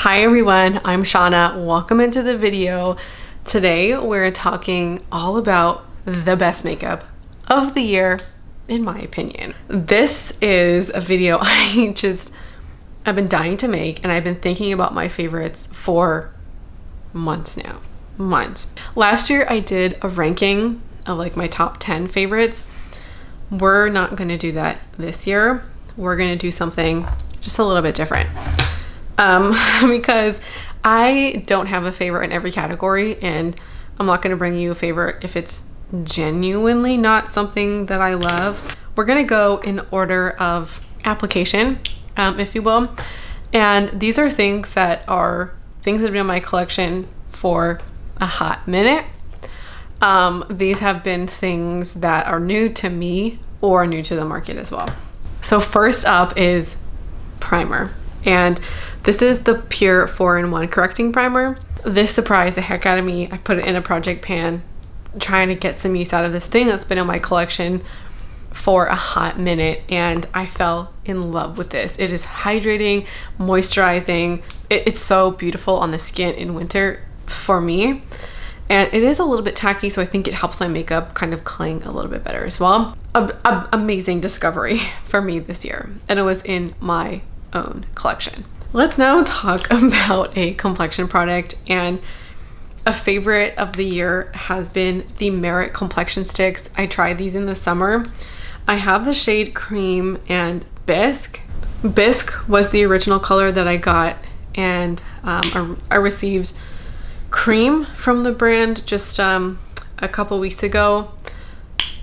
Hi everyone, I'm Shauna. Welcome into the video. Today we're talking all about the best makeup of the year, in my opinion. This is a video I've been dying to make, and I've been thinking about my favorites for months now. Last year I did a ranking of like my top 10 favorites. We're not going to do that this year. We're going to do something just a little bit different. Because I don't have a favorite in every category, and I'm not going to bring you a favorite if it's genuinely not something that I love. We're going to go in order of application, if you will. And these are things that have been in my collection for a hot minute. These have been things that are new to me or new to the market as well. So first up is primer. And this is the Pure 4-in-1 Correcting Primer. This surprised the heck out of me. I put it in a project pan, trying to get some use out of this thing that's been in my collection for a hot minute, and I fell in love with this. It is hydrating, moisturizing. It's so beautiful on the skin in winter for me. And it is a little bit tacky, so I think it helps my makeup kind of cling a little bit better as well. Amazing discovery for me this year, and it was in my own collection. Let's now talk about a complexion product, and a favorite of the year has been the Merit complexion sticks. I tried these in the summer. I have the shade Cream and Bisque. Bisque was the original color that I got, and I received Cream from the brand just a couple weeks ago.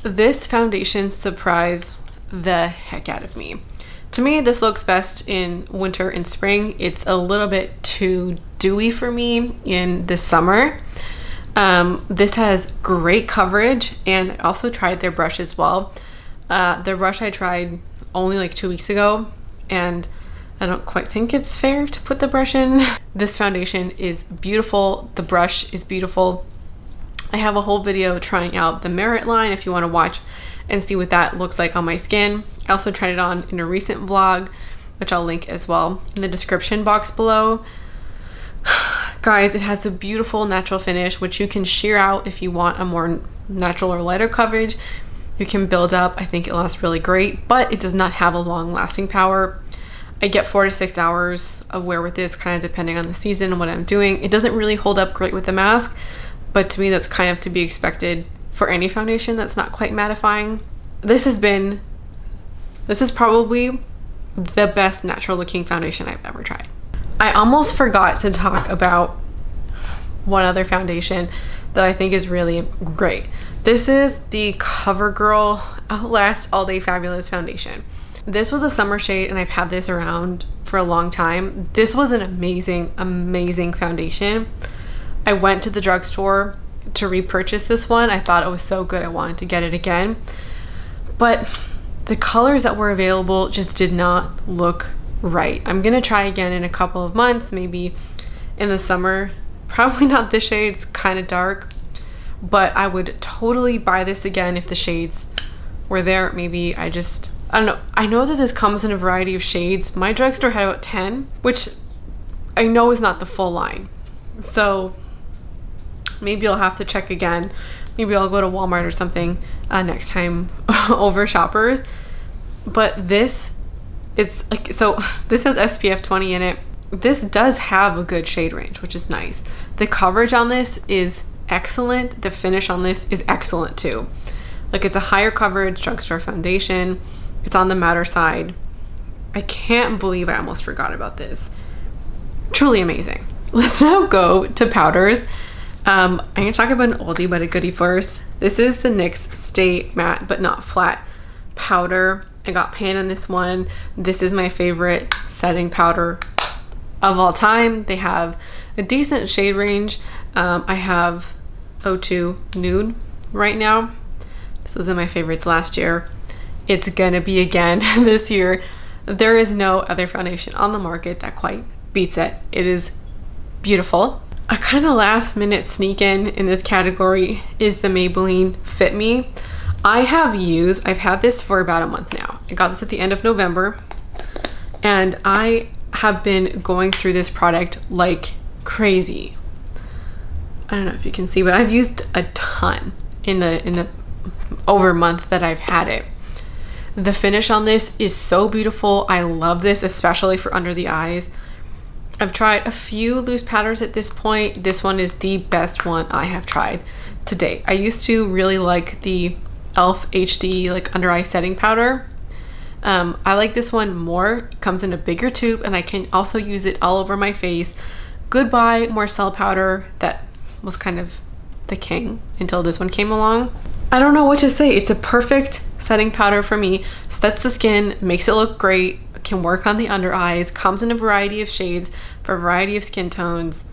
This foundation surprised the heck out of me. To me, this looks best in winter and spring. It's a little bit too dewy for me in the summer. This has great coverage, and I also tried their brush as well. The brush I tried only like 2 weeks ago, and I don't quite think it's fair to put the brush in. This foundation is beautiful. The brush is beautiful. I have a whole video trying out the Merit line if you want to watch and see what that looks like on my skin. I also tried it on in a recent vlog, which I'll link as well in the description box below. Guys, it has a beautiful natural finish, which you can sheer out if you want a more natural or lighter coverage. You can build up. I think it lasts really great, but it does not have a long lasting power. I get 4 to 6 hours of wear with this, kind of depending on the season and what I'm doing. It doesn't really hold up great with the mask, but to me that's kind of to be expected for any foundation that's not quite mattifying. This is probably the best natural looking foundation I've ever tried. I almost forgot to talk about one other foundation that I think is really great. This is the CoverGirl Outlast All Day Fabulous foundation. This was a summer shade, and I've had this around for a long time. This was an amazing foundation. I went to the drugstore to repurchase this one. I thought it was so good I wanted to get it again, but the colors that were available just did not look right. I'm gonna try again in a couple of months, maybe in the summer. Probably not this shade, it's kind of dark, but I would totally buy this again if the shades were there. Maybe I don't know. I know that this comes in a variety of shades. My drugstore had about 10, which I know is not the full line, so maybe I'll have to check again. Maybe I'll go to Walmart or something next time over Shoppers. But this, it's like, so this has SPF 20 in it. This does have a good shade range, which is nice. The coverage on this is excellent. The finish on this is excellent too. Like, it's a higher coverage drugstore foundation. It's on the matter side. I can't believe I almost forgot about this. Truly amazing. Let's now go to powders. I'm gonna talk about an oldie but a goodie first. This is the NYX Stay Matte But Not Flat powder. I got pan in this one. This is my favorite setting powder of all time. They have a decent shade range. I have 02 Nude right now. This was in my favorites last year. It's gonna be again this year. There is no other foundation on the market that quite beats it. It is beautiful. A kind of last minute sneak in this category is the Maybelline Fit Me. I've had this for about a month now. I got this at the end of November, and I have been going through this product like crazy. I don't know if you can see, but I've used a ton in the over a month that I've had it. The finish on this is so beautiful. I love this, especially for under the eyes. I've tried a few loose powders at this point. This one is the best one I have tried to date. I used to really like the e.l.f. HD like under eye setting powder. I like this one more. It comes in a bigger tube and I can also use it all over my face. Goodbye Marcel powder that was kind of the king until this one came along. I don't know what to say. It's a perfect setting powder for me. Sets the skin, makes it look great, can work on the under eyes, comes in a variety of shades for a variety of skin tones.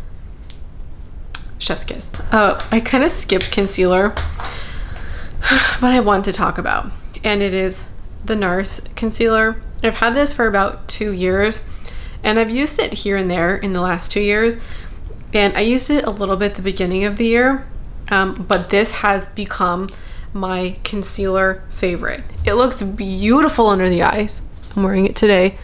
Chef's kiss. Oh, I kind of skipped concealer, but I want to talk about, and it is the NARS concealer. I've had this for about 2 years and I've used it here and there in the last 2 years, and I used it a little bit at the beginning of the year, but this has become my concealer favorite. It looks beautiful under the eyes. I'm wearing it today.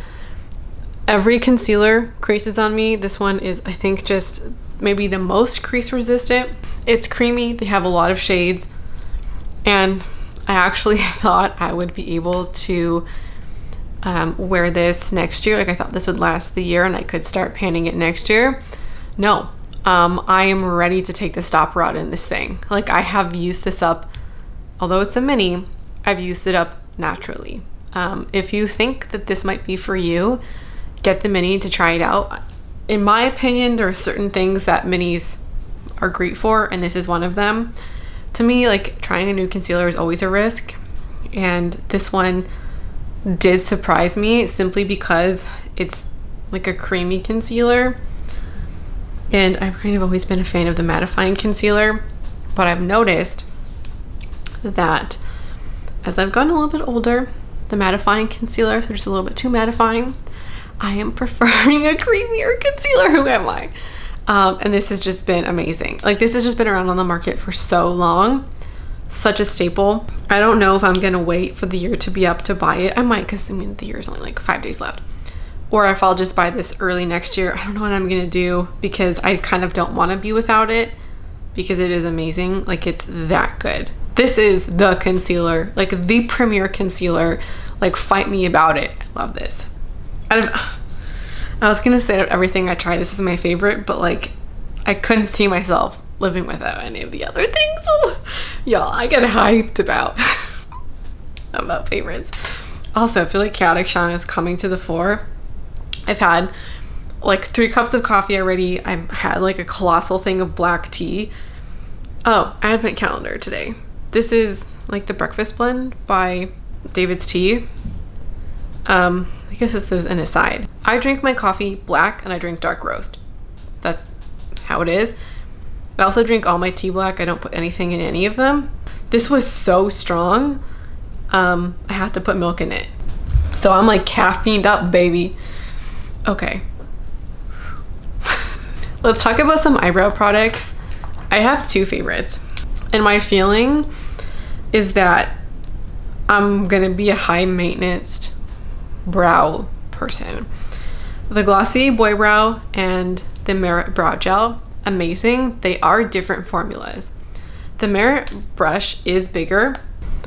Every concealer creases on me. This one is, I think, just maybe the most crease resistant. It's creamy. They have a lot of shades, and I actually thought I would be able to wear this next year. Like, I thought this would last the year and I could start panning it next year. No, I am ready to take the stopper out in this thing. Like, I have used this up, although it's a mini, I've used it up naturally. If you think that this might be for you, get the mini to try it out. In my opinion, there are certain things that minis are great for, and this is one of them. To me, like, trying a new concealer is always a risk, and this one did surprise me simply because it's like a creamy concealer, and I've kind of always been a fan of the mattifying concealer, but I've noticed that as I've gotten a little bit older, the mattifying concealers are just a little bit too mattifying. I am preferring a creamier concealer. Who am I? And this has just been amazing. Like, this has just been around on the market for so long. Such a staple. I don't know if I'm gonna wait for the year to be up to buy it. I might, because I mean the year's only like 5 days left. Or if I'll just buy this early next year. I don't know what I'm gonna do, because I kind of don't want to be without it, because it is amazing. Like, it's that good. This is the concealer, like the premier concealer. Like, fight me about it. I love this. I was gonna say out of everything I tried, this is my favorite, but like, I couldn't see myself living without any of the other things. So, y'all, I get hyped about favorites. Also, I feel like Chaotic Shauna is coming to the fore. I've had like 3 cups of coffee already. I've had like a colossal thing of black tea. Oh, advent calendar today. This is like the breakfast blend by David's Tea. I guess this is an aside. I drink my coffee black and I drink dark roast. That's how it is. I also drink all my tea black. I don't put anything in any of them. This was so strong. I had to put milk in it. So I'm like caffeined up, baby. Okay. Let's talk about some eyebrow products. I have 2 favorites. And my feeling is that I'm gonna be a high maintenance brow person. The Glossier Boy Brow and the Merit Brow Gel, amazing. They are different formulas. The Merit brush is bigger.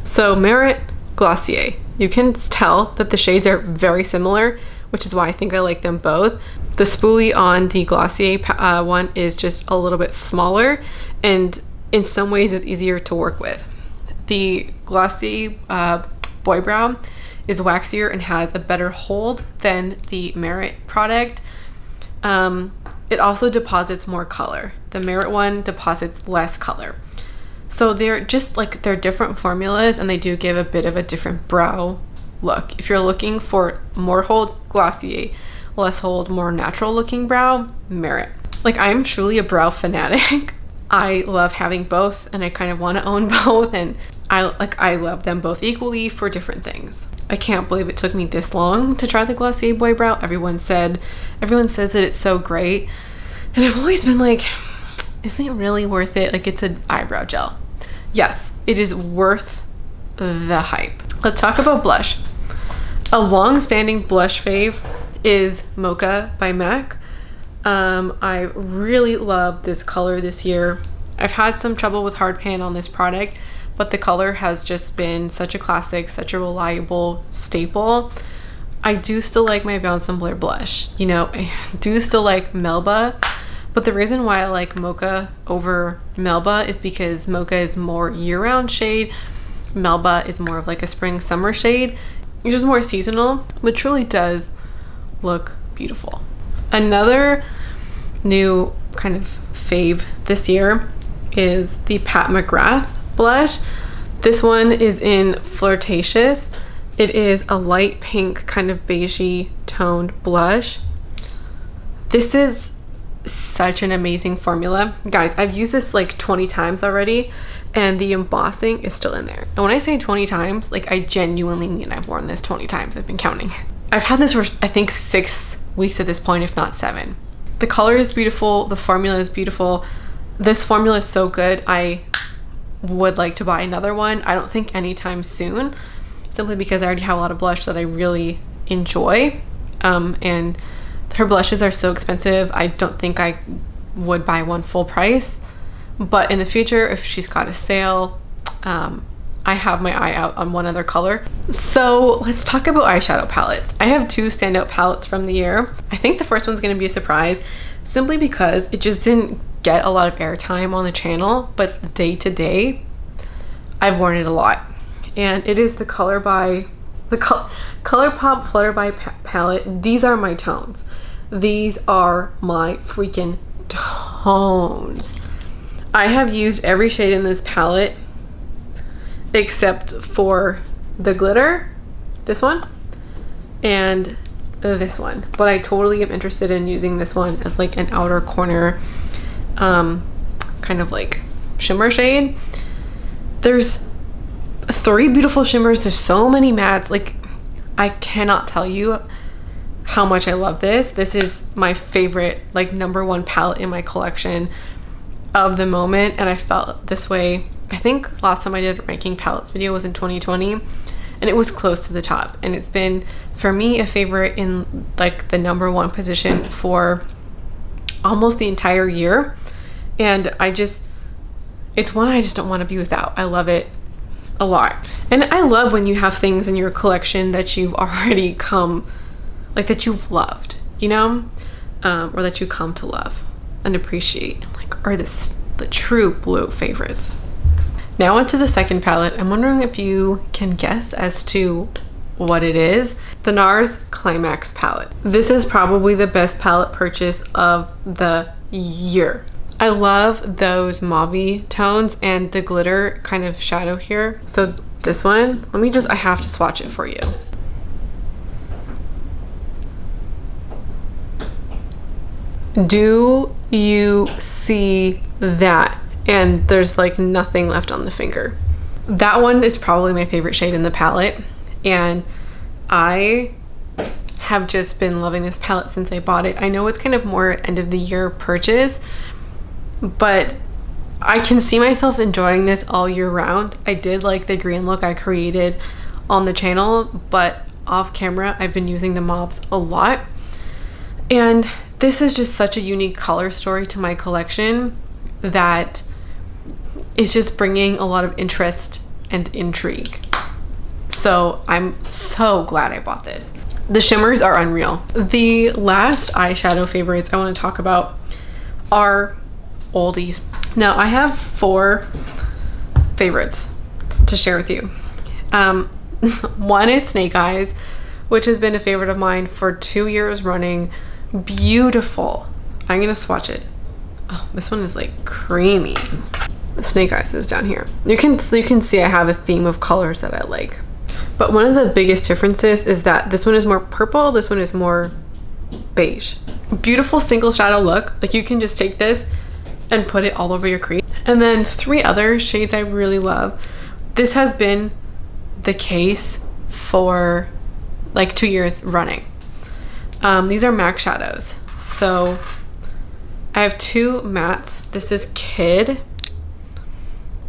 So Merit, Glossier. You can tell that the shades are very similar, which is why I think I like them both. The spoolie on the Glossier one is just a little bit smaller, and in some ways it's easier to work with. The Glossier Boy Brow is waxier and has a better hold than the Merit product. It also deposits more color. The Merit one deposits less color. So they're just like, they're different formulas, and they do give a bit of a different brow look. If you're looking for more hold, Glossier. Less hold, more natural looking brow, Merit. Like, I'm truly a brow fanatic. I love having both, and I kind of want to own both, and I love them both equally for different things. I can't believe it took me this long to try the Glossier Boy Brow. Everyone says that it's so great, and I've always been like, isn't it really worth it? Like, it's an eyebrow gel. Yes, it is worth the hype. Let's talk about blush. A long-standing blush fave is Mocha by MAC. I really love this color this year. I've had some trouble with hard pan on this product, but the color has just been such a classic, such a reliable staple. I do still like my Bounce and Blur blush. You know, I do still like Melba, but the reason why I like Mocha over Melba is because Mocha is more year-round shade. Melba is more of like a spring summer shade. It's just more seasonal, but truly does look beautiful. Another new kind of fave this year is the Pat McGrath blush. This one is in Flirtatious. It is a light pink kind of beigey toned blush. This is such an amazing formula. Guys, I've used this like 20 times already and the embossing is still in there. And when I say 20 times, like I genuinely mean I've worn this 20 times. I've been counting. I've had this for I think 6 weeks at this point, if not 7. The color is beautiful. The formula is beautiful. This formula is so good. I would like to buy another one. I don't think anytime soon, simply because I already have a lot of blush that I really enjoy. And her blushes are so expensive. I don't think I would buy one full price. But in the future, if she's got a sale, I have my eye out on one other color. So let's talk about eyeshadow palettes. I have 2 standout palettes from the year. I think the first one's gonna be a surprise, simply because it just didn't get a lot of airtime on the channel, but day to day, I've worn it a lot. And it is the ColourPop Flutter by palette. These are my tones. These are my freaking tones. I have used every shade in this palette except for the glitter, this one, and this one. But I totally am interested in using this one as like an outer corner kind of like shimmer shade. There's 3 beautiful shimmers. There's so many mattes. Like, I cannot tell you how much I love this. This is my favorite, like #1 palette in my collection of the moment, and I felt this way. I think last time I did a ranking palettes video was in 2020, and it was close to the top, and it's been for me a favorite in like the #1 position for almost the entire year. And it's one I just don't want to be without. I love it a lot. And I love when you have things in your collection that you've already like that you've loved, you know, or that you come to love and appreciate, like are the true blue favorites. Now onto the second palette. I'm wondering if you can guess as to what it is. The NARS Climax palette. This is probably the best palette purchase of the year. I love those mauve tones and the glitter kind of shadow here. So this one, I have to swatch it for you. Do you see that? And there's like nothing left on the finger. That one is probably my favorite shade in the palette, and I have just been loving this palette since I bought it. I know it's kind of more end of the year purchase, but I can see myself enjoying this all year round. I did like the green look I created on the channel, but off camera I've been using the mauves a lot, and this is just such a unique color story to my collection that is just bringing a lot of interest and intrigue. So I'm so glad I bought this. The shimmers are unreal. The last eyeshadow favorites I want to talk about are Oldies. Now I have 4 favorites to share with you. One is Snake Eyes, which has been a favorite of mine for 2 years running. Beautiful. I'm gonna swatch it. Oh, this one is like creamy. The Snake Eyes is down here. You can see I have a theme of colors that I like. But one of the biggest differences is that this one is more purple, this one is more beige. Beautiful single shadow look. Like you can just take this and put it all over your crease. And then 3 other shades I really love. This has been the case for like 2 years running. These are MAC shadows. So I have 2 mattes. This is Kid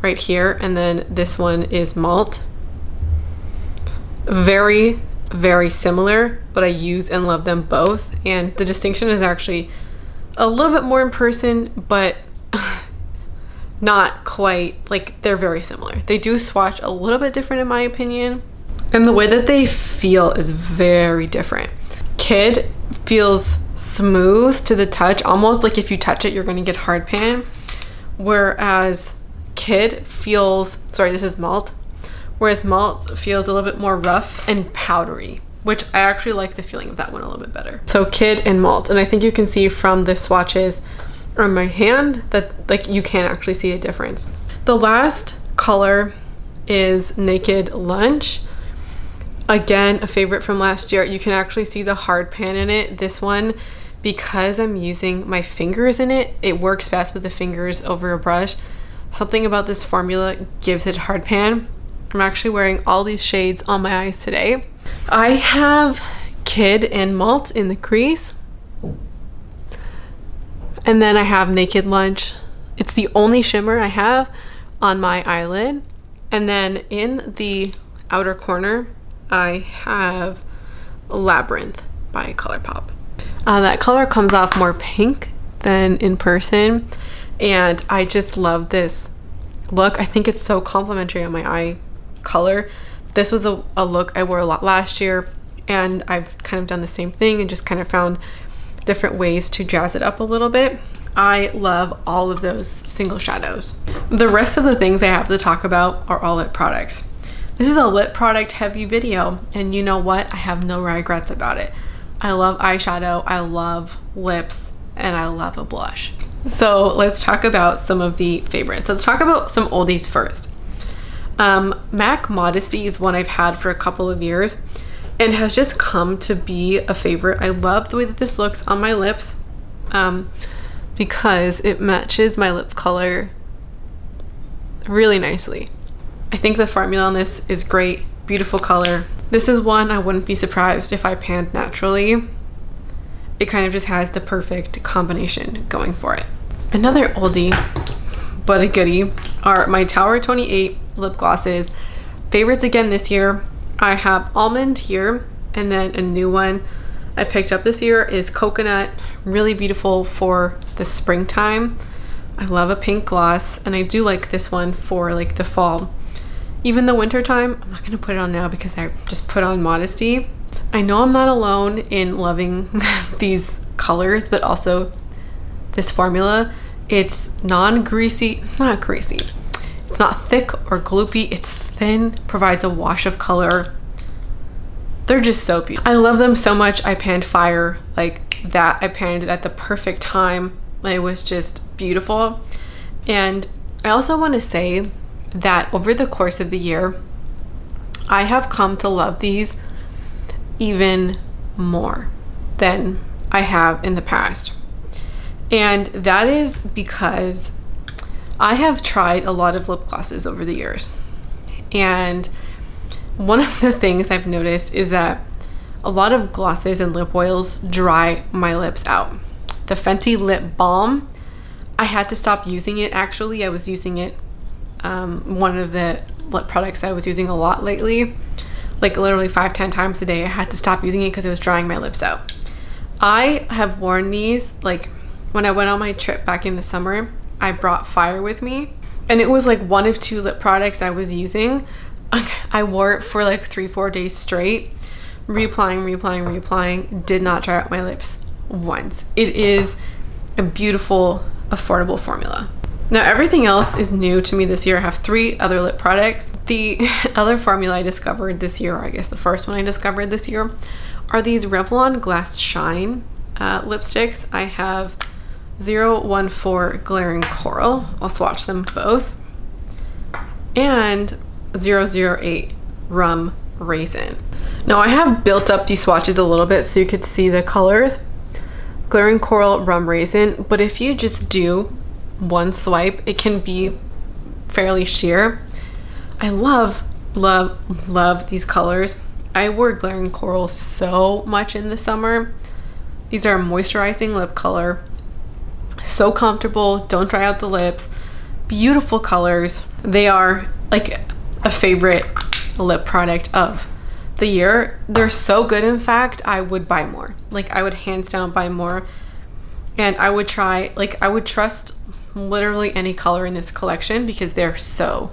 right here, and then this one is Malt. Very very similar, but I use and love them both. And the distinction is actually a little bit more in person, but not quite. Like, they're very similar. They do swatch a little bit different in my opinion, and the way that they feel is very different. Kid feels smooth to the touch, almost like if you touch it you're going to get hard pan, whereas Kid feels, sorry, this is Malt, whereas Malt feels a little bit more rough and powdery, which I actually like the feeling of that one a little bit better. So Kid and Malt, and I think you can see from the swatches on my hand that like you can actually see a difference. The last color is Naked Lunch. Again, a favorite from last year. You can actually see the hard pan in it. This one, because I'm using my fingers in it, it works best with the fingers over a brush. Something about this formula gives it hard pan. I'm actually wearing all these shades on my eyes today. I have Kid and Malt in the crease. And then I have Naked Lunch. It's the only shimmer I have on my eyelid. And then in the outer corner, I have Labyrinth by ColourPop. That color comes off more pink than in person, and I just love this look. I think it's so complimentary on my eye color. This was a look I wore a lot last year, and I've kind of done the same thing and just kind of found different ways to jazz it up a little bit. I love all of those single shadows. The rest of the things I have to talk about are all lip products. This is a lip product heavy video, and you know what? I have no regrets about it. I love eyeshadow, I love lips, and I love a blush. So let's talk about some of the favorites. Let's talk about some oldies first. MAC Modesty is one I've had for a couple of years and has just come to be a favorite. I love the way that this looks on my lips because it matches my lip color really nicely. I think the formula on this is great, beautiful color. This is one I wouldn't be surprised if I panned naturally. It kind of just has the perfect combination going for it. Another oldie, but a goodie, are my Tower 28 lip glosses. Favorites again this year. I have Almond here, and then a new one I picked up this year is Coconut. Really beautiful for the springtime. I love a pink gloss, and I do like this one for like the fall. Even the winter time, I'm not gonna put it on now because I just put on Modesty. I know I'm not alone in loving these colors, but also this formula. It's non-greasy, not greasy. It's not thick or gloopy, it's thin, provides a wash of color. They're just so beautiful. I love them so much. I panned Fire like that. I panned it at the perfect time. It was just beautiful. And I also want to say that over the course of the year, I have come to love these even more than I have in the past. And that is because I have tried a lot of lip glosses over the years. And one of the things I've noticed is that a lot of glosses and lip oils dry my lips out. The Fenty Lip Balm, I had to stop using it. Actually, I was using it, one of the lip products I was using a lot lately, like literally 5-10 times a day. I had to stop using it because it was drying my lips out. I have worn these, like when I went on my trip back in the summer, I brought Fire with me, and it was like one of 2 lip products I was using. I wore it for like 3-4 days straight, reapplying, did not dry out my lips once. It is a beautiful, affordable formula. Now everything else is new to me this year. I have 3 other lip products. The other formula I discovered this year, or I guess the first one I discovered this year, are these Revlon Glass Shine lipsticks. I have 014 Glaring Coral. I'll swatch them both. And 008 Rum Raisin. Now I have built up these swatches a little bit so you could see the colors. Glaring Coral, Rum Raisin, but if you just do one swipe, it can be fairly sheer. I love these colors. I wore Glaring Coral so much in the summer. These are a moisturizing lip color. So comfortable, don't dry out the lips. Beautiful colors. They are like a favorite lip product of the year. They're so good. In fact, I would buy more. Like, I would hands down buy more. And I would try, like, I would trust literally any color in this collection because they're so,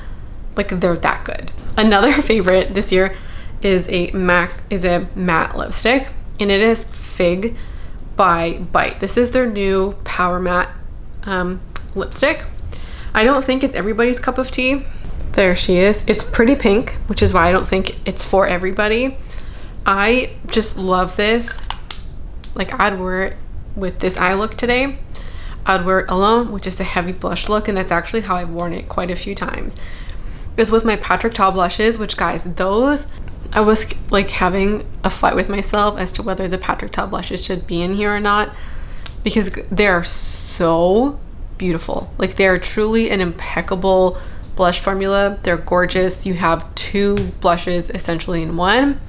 like, they're that good. Another favorite this year is a matte lipstick, and it is Fig by Bite. This is their new Power Matte lipstick. I don't think it's everybody's cup of tea. There she is. It's pretty pink, which is why I don't think it's for everybody. I just love this. Like, I'd wear it with this eye look today. I'd wear it alone with just a heavy blush look, and that's actually how I've worn it quite a few times. Is with my Patrick Ta blushes, which, guys, those, I was like having a fight with myself as to whether the Patrick Ta blushes should be in here or not, because they're so beautiful. Like, they're truly an impeccable blush formula. They're gorgeous. You have two blushes essentially in one.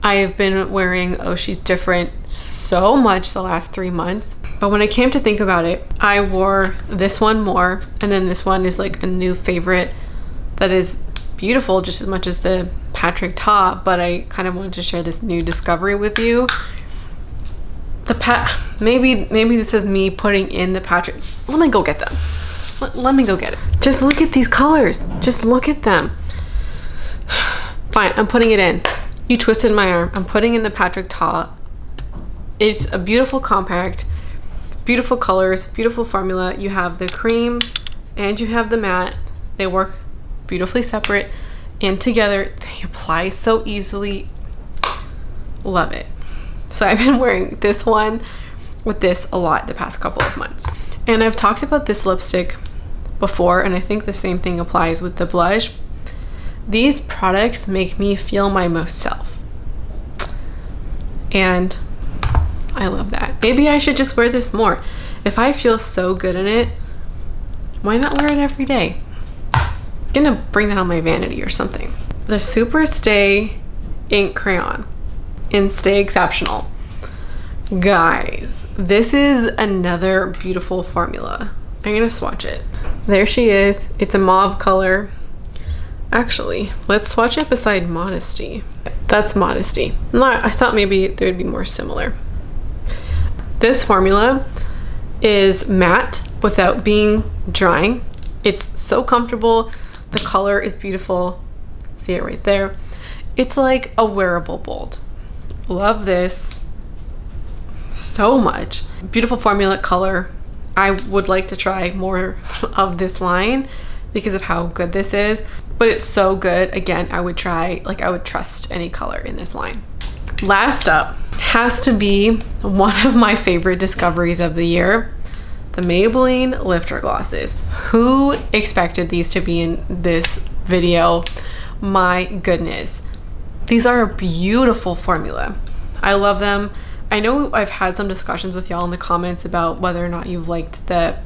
I have been wearing Oh She's Different so much the last 3 months, but when I came to think about it, I wore this one more, and then this one is like a new favorite that is beautiful just as much as the Patrick Ta, but I kind of wanted to share this new discovery with you. Maybe this is me putting in the Patrick. Let me go get them. Let me go get it. Just look at these colors. Just look at them. Fine, I'm putting it in. You twisted my arm. I'm putting in the Patrick Ta. It's a beautiful compact, beautiful colors, beautiful formula. You have the cream and you have the matte. They work beautifully separate and together. They apply so easily. Love it. So I've been wearing this one with this a lot the past couple of months. And I've talked about this lipstick before, and I think the same thing applies with the blush. These products make me feel my most self. And I love that. Maybe I should just wear this more. If I feel so good in it, why not wear it every day? I'm gonna bring that on my vanity or something. The Super Stay Ink Crayon in Stay Exceptional. Guys, this is another beautiful formula. I'm gonna swatch it. There she is. It's a mauve color. Actually, let's swatch it beside Modesty. That's Modesty. I thought maybe they would be more similar. This formula is matte without being drying. It's so comfortable. The color is beautiful. See it right there. It's like a wearable bold. Love this so much. Beautiful formula color. I would like to try more of this line because of how good this is, but it's so good. Again, I would try, like, I would trust any color in this line. Last up has to be one of my favorite discoveries of the year, the Maybelline Lifter Glosses. Who expected these to be in this video? My goodness. These are a beautiful formula. I love them. I know I've had some discussions with y'all in the comments about whether or not you've liked the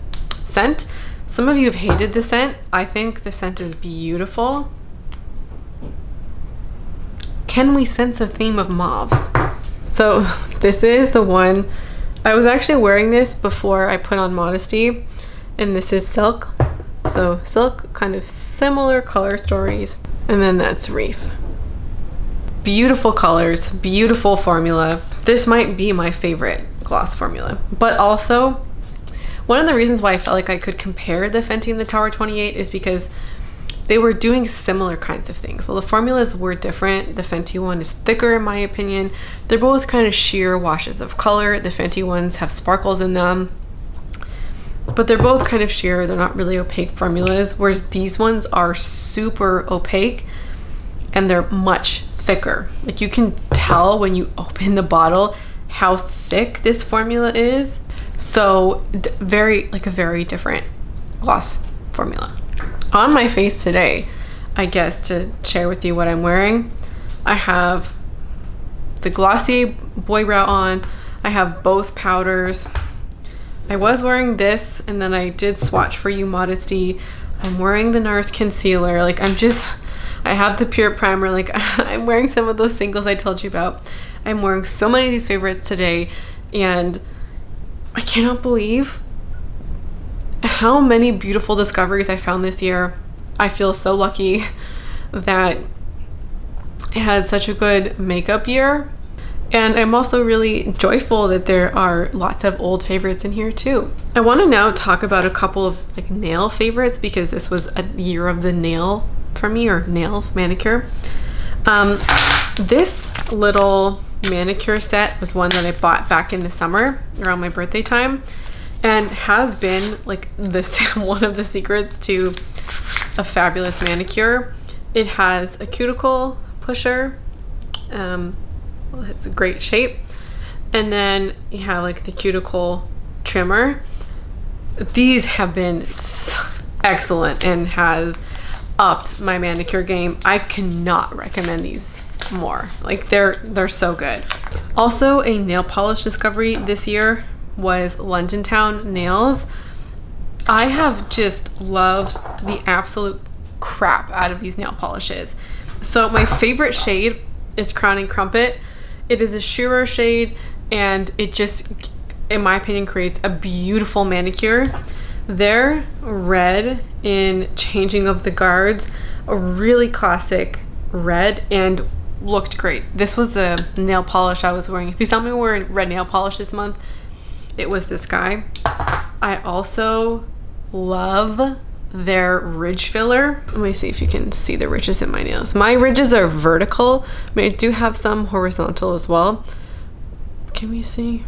scent. Some of you have hated the scent. I think the scent is beautiful. Can we sense a theme of mauves? So this is the one. I was actually wearing this before I put on Modesty, and this is Silk. So Silk, kind of similar color stories. And then that's Reef. Beautiful colors, beautiful formula. This might be my favorite gloss formula, but also one of the reasons why I felt like I could compare the Fenty and the Tower 28 is because they were doing similar kinds of things. Well, the formulas were different. The Fenty one is thicker in my opinion. They're both kind of sheer washes of color. The Fenty ones have sparkles in them, but they're both kind of sheer. They're not really opaque formulas, whereas these ones are super opaque and they're much thicker. Like, you can tell when you open the bottle how thick this formula is. So a very different gloss formula. On my face today, I guess to share with you what I'm wearing, I have the Glossier Boy Brow on. I have both powders. I was wearing this, and then I did swatch for you Modesty. I'm wearing the NARS concealer. Like, I have the Pure Primer. Like, I'm wearing some of those singles I told you about. I'm wearing so many of these favorites today, and I cannot believe how many beautiful discoveries I found this year. I feel so lucky that had such a good makeup year. And I'm also really joyful that there are lots of old favorites in here too. I want to now talk about a couple of like nail favorites because this was a year of the nail for me, or nails, manicure. This little manicure set was one that I bought back in the summer around my birthday time, and has been like this one of the secrets to a fabulous manicure. It has a cuticle pusher. It's a great shape, and then you have like the cuticle trimmer. These have been excellent and have upped my manicure game. I cannot recommend these more. Like they're so good. Also, a nail polish discovery this year was London Town Nails. I have just loved the absolute crap out of these nail polishes. So my favorite shade is Crown and Crumpet. It is a sheerer shade, and it just, in my opinion, creates a beautiful manicure. Their red in Changing of the Guards, a really classic red, and looked great. This was the nail polish I was wearing. If you saw me wearing red nail polish this month, it was this guy. I also love their ridge filler. Let me see if you can see the ridges in my nails. My ridges are vertical. I mean, I do have some horizontal as well. Can we see?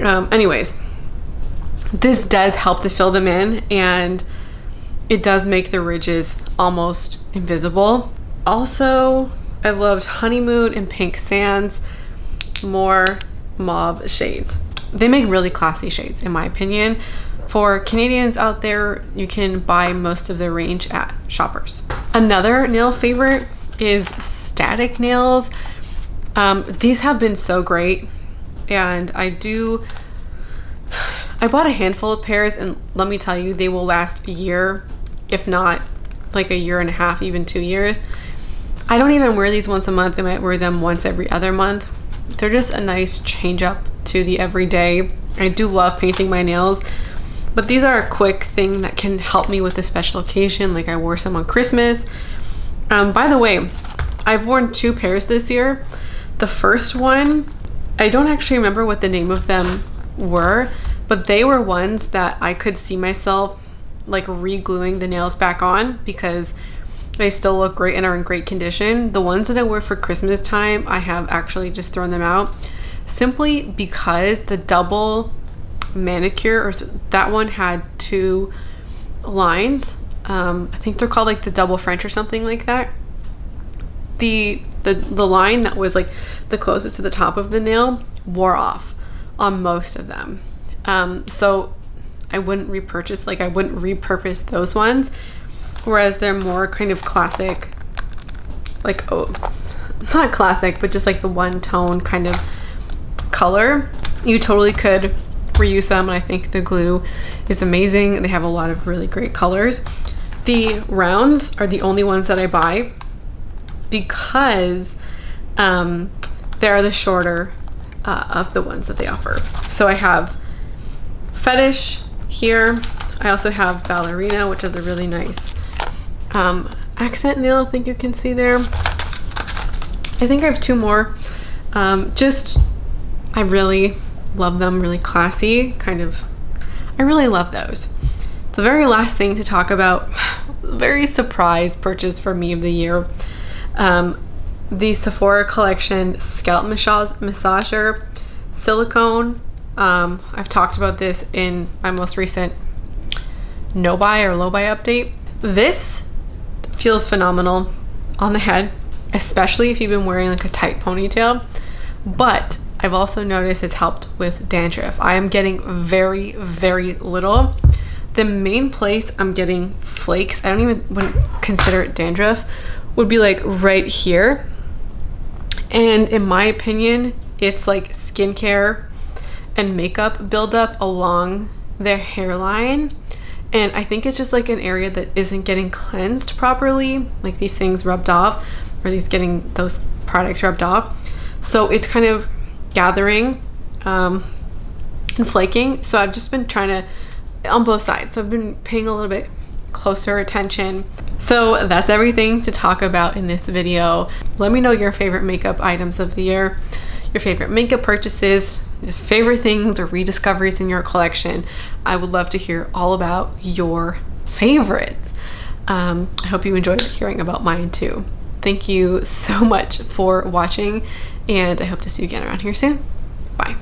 Anyways, this does help to fill them in, and it does make the ridges almost invisible. Also, I loved Honeymoon and Pink Sands, more mauve shades. They make really classy shades, in my opinion. For Canadians out there, you can buy most of their range at Shoppers. Another nail favorite is Static Nails. These have been so great, and I bought a handful of pairs, and let me tell you, they will last a year, if not like a year and a half, even 2 years. I don't even wear these once a month. I might wear them once every other month. They're just a nice change up to the everyday. I do love painting my nails, but these are a quick thing that can help me with a special occasion. Like I wore some on Christmas. By the way, I've worn 2 pairs this year. The first one, I don't actually remember what the name of them were, but they were ones that I could see myself like re-gluing the nails back on because they still look great and are in great condition. The ones that I wore for Christmas time, I have actually just thrown them out simply because the double manicure, or that one had 2 lines. I think they're called like the double French or something like that. The line that was like the closest to the top of the nail wore off on most of them. So I wouldn't repurchase, like I wouldn't repurpose those ones. Whereas they're more kind of classic, like, oh, not classic, but just like the one tone kind of color. You totally could reuse them, and I think the glue is amazing. They have a lot of really great colors. The rounds are the only ones that I buy because they are the shorter of the ones that they offer. So I have Fetish here. I also have Ballerina, which is a really nice accent nail. I think you can see there. I think I have 2 more. I really love them, really classy kind of. I really love those. The very last thing to talk about, very surprise purchase for me of the year, the Sephora collection scalp massager silicone. I've talked about this in my most recent no buy or low buy update. This feels phenomenal on the head, especially if you've been wearing like a tight ponytail, but I've also noticed it's helped with dandruff. I am getting very, very little. The main place I'm getting flakes, I don't even consider it dandruff, would be like right here. And in my opinion, it's like skincare and makeup buildup along their hairline. And I think it's just like an area that isn't getting cleansed properly, like these things rubbed off, or these getting those products rubbed off. So it's kind of gathering and flaking. So I've just been trying to on both sides. So I've been paying a little bit closer attention. So that's everything to talk about in this video. Let me know your favorite makeup items of the year, your favorite makeup purchases, your favorite things or rediscoveries in your collection. I would love to hear all about your favorites. I hope you enjoyed hearing about mine too. Thank you so much for watching, and I hope to see you again around here soon. Bye.